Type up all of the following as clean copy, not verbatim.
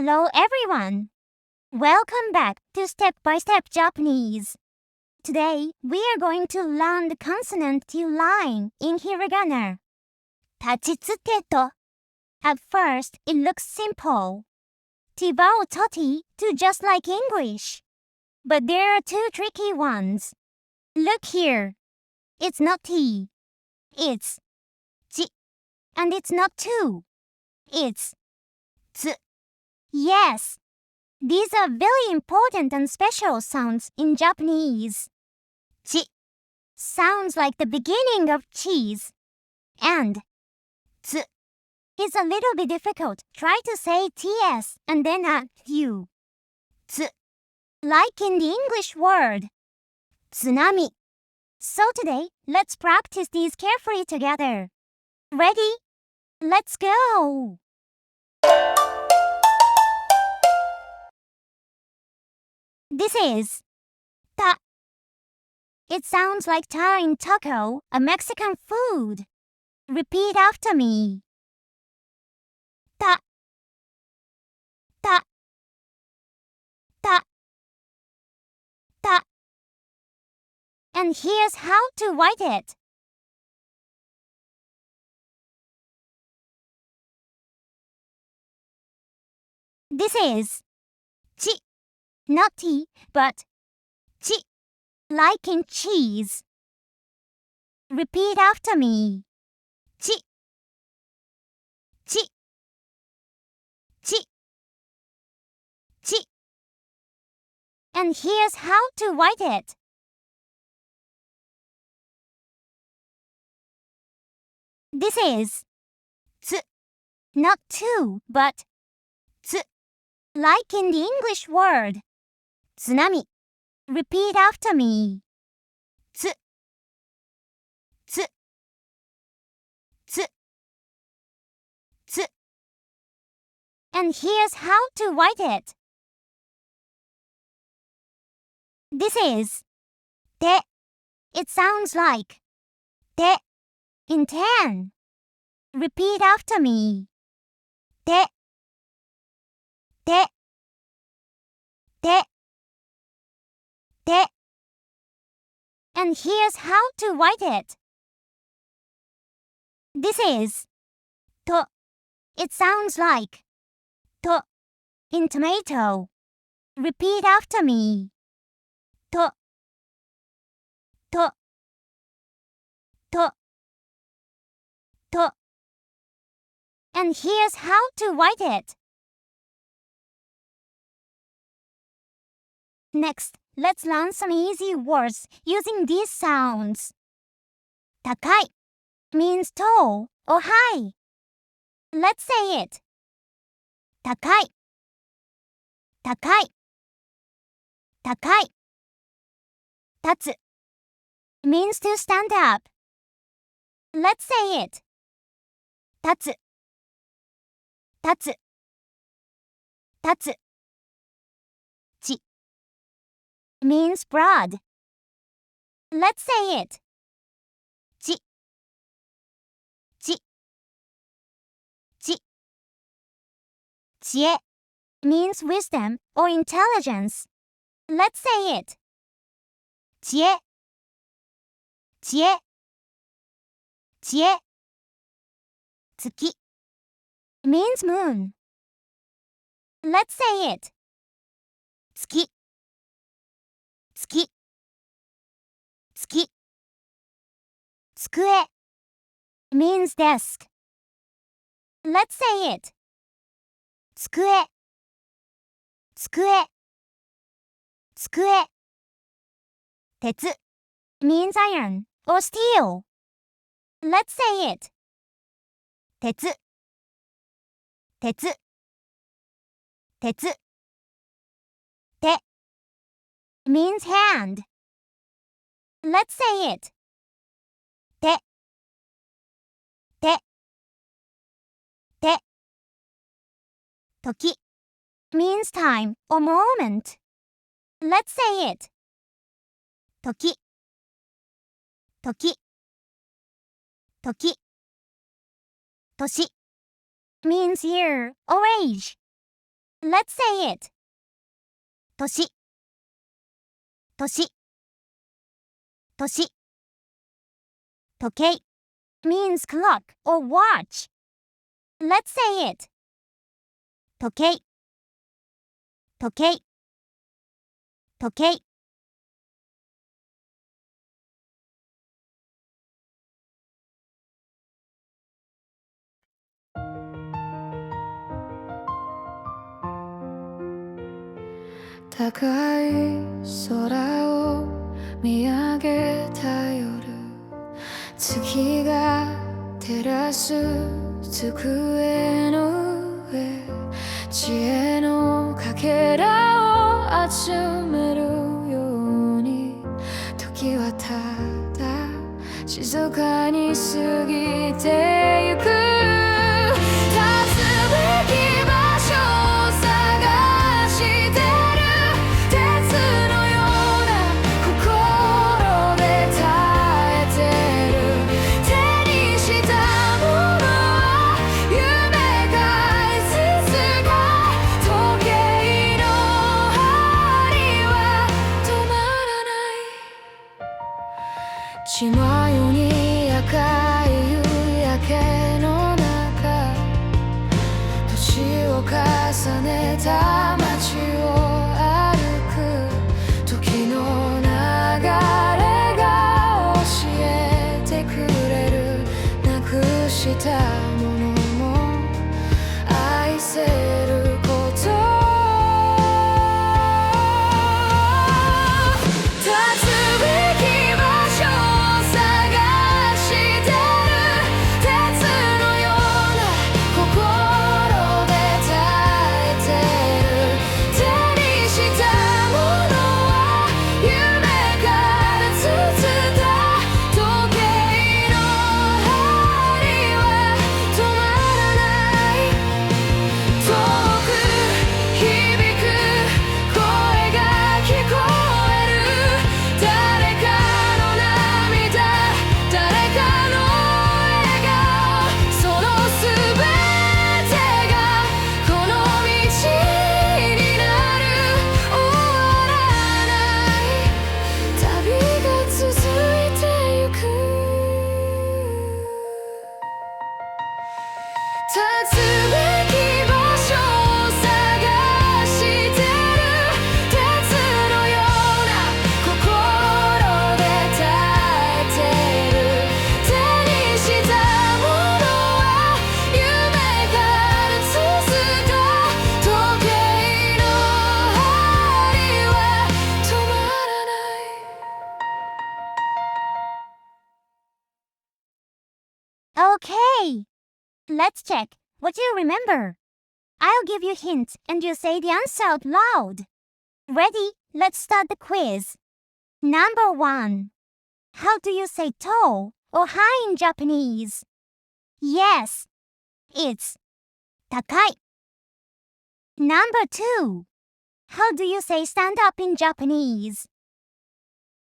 Hello everyone! Welcome back to Step by Step Japanese. Today, we are going to learn the consonant T line in hiragana. たちつてと. At first, it looks simple. Tibao toti to just like English. But there are two tricky ones. Look here. It's not T. It's J. And it's not two. It's Z. Yes. These are very important and special sounds in Japanese. J sounds like the beginning of cheese. And Z is a little bit difficult. Try to say TS and then add U. Z, like in the English word tsunami. So today, let's practice these carefully together. Ready? Let's go! This is ta. It sounds like ta in taco, a Mexican food. Repeat after me. Ta, ta, ta, ta. And here's how to write it. This is chi. Not T, but Ch, like in cheese. Repeat after me. Ch, Ch, Ch, Ch. And here's how to write it. This is T, not two, but T, like in the English word tsunami. Repeat after me. T, T, T, T. And here's how to write it. This is te. It sounds like te in 10. Repeat after me. Te, te, te, te. And here's how to write it. This is to. It sounds like to in tomato. Repeat after me. To, to, to, to. And here's how to write it. Next, let's learn some easy words using these sounds. Takai means tall or high. Let's say it. Takai, takai, takai. Tatsu means to stand up. Let's say it. Tatsu, tatsu, tatsu. Chi means broad. Let's say it. Chi, chi, chi. Chie means wisdom or intelligence. Let's say it. Chie, chie, chie. Tsuki means moon. Let's say it. Tsuki, tsuki, tsuki. Tsukue means desk. Let's say it. Tsukue, tsukue, tsukue. Tetsu means iron or steel. Let's say it. Tetsu, tetsu, tetsu. Te means hand. Let's say it. Te, te, te. Toki means time or moment. Let's say it. Toki, toki, toki. Toshi means year or age. Let's say it. 年、年、年。時計 means clock or watch. Let's say it. 時計、時計、時計。高い空を見上げた夜、月が照らす机の上、知恵のかけらを集めるように、時はただ静かに過ぎてゆく。立つべき場所を探して血迷に赤い夕焼けの中、年を重ねた街を歩く。時の流れが教えてくれる。なくしたものも愛せること。立つべき場所Okay, let's check what you remember. I'll give you hints and you say the answer out loud. Ready? Let's start the quiz. Number 1. How do you say tall or high in Japanese? Yes, it's 高い. Number 2. How do you say stand up in Japanese?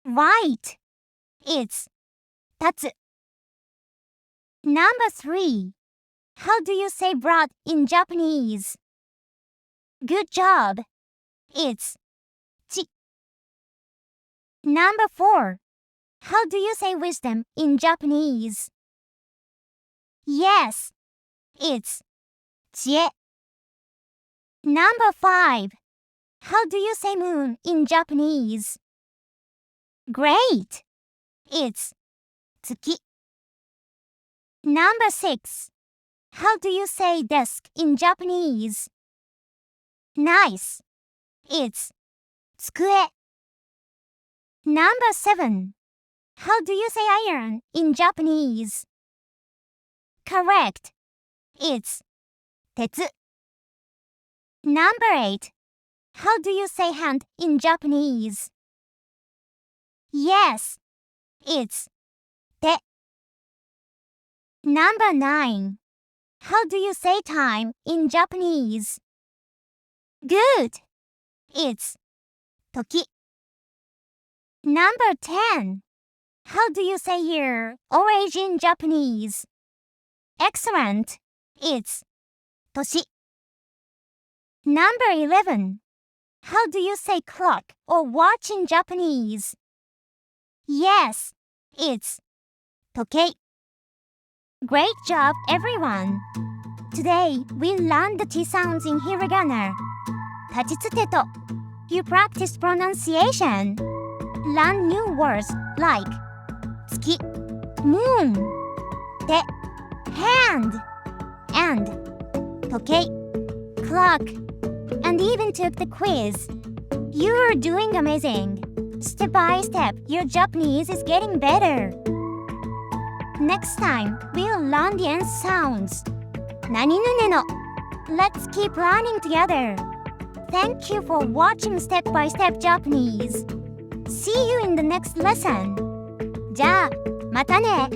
Right, it's 立つ. Number 3. How do you say broad in Japanese? Good job. It's ち. Number 4. How do you say wisdom in Japanese? Yes, it's 知恵. Number 5. How do you say moon in Japanese? Great. It's 月. Number 6. How do you say desk in Japanese? Nice. It's 机. Number 7. How do you say iron in Japanese? Correct. It's 鉄. Number 8. How do you say hand in Japanese? Yes, it's 手. Number 9. How do you say time in Japanese? Good. It's 時. Number 10. How do you say year or age in Japanese? Excellent. It's 年. Number 11. How do you say clock or watch in Japanese? Yes, it's 時計. Great job, everyone! Today, we learned the T sounds in hiragana. たちつてと. You practiced pronunciation. Learn new words like 月, moon, 手, hand, and 時計, clock, and even took the quiz. You are doing amazing. Step by step, your Japanese is getting better. Next time, we'll learn the end sounds. 何々の. Let's keep learning together. Thank you for watching Step by Step Japanese. See you in the next lesson. じゃあ、またね。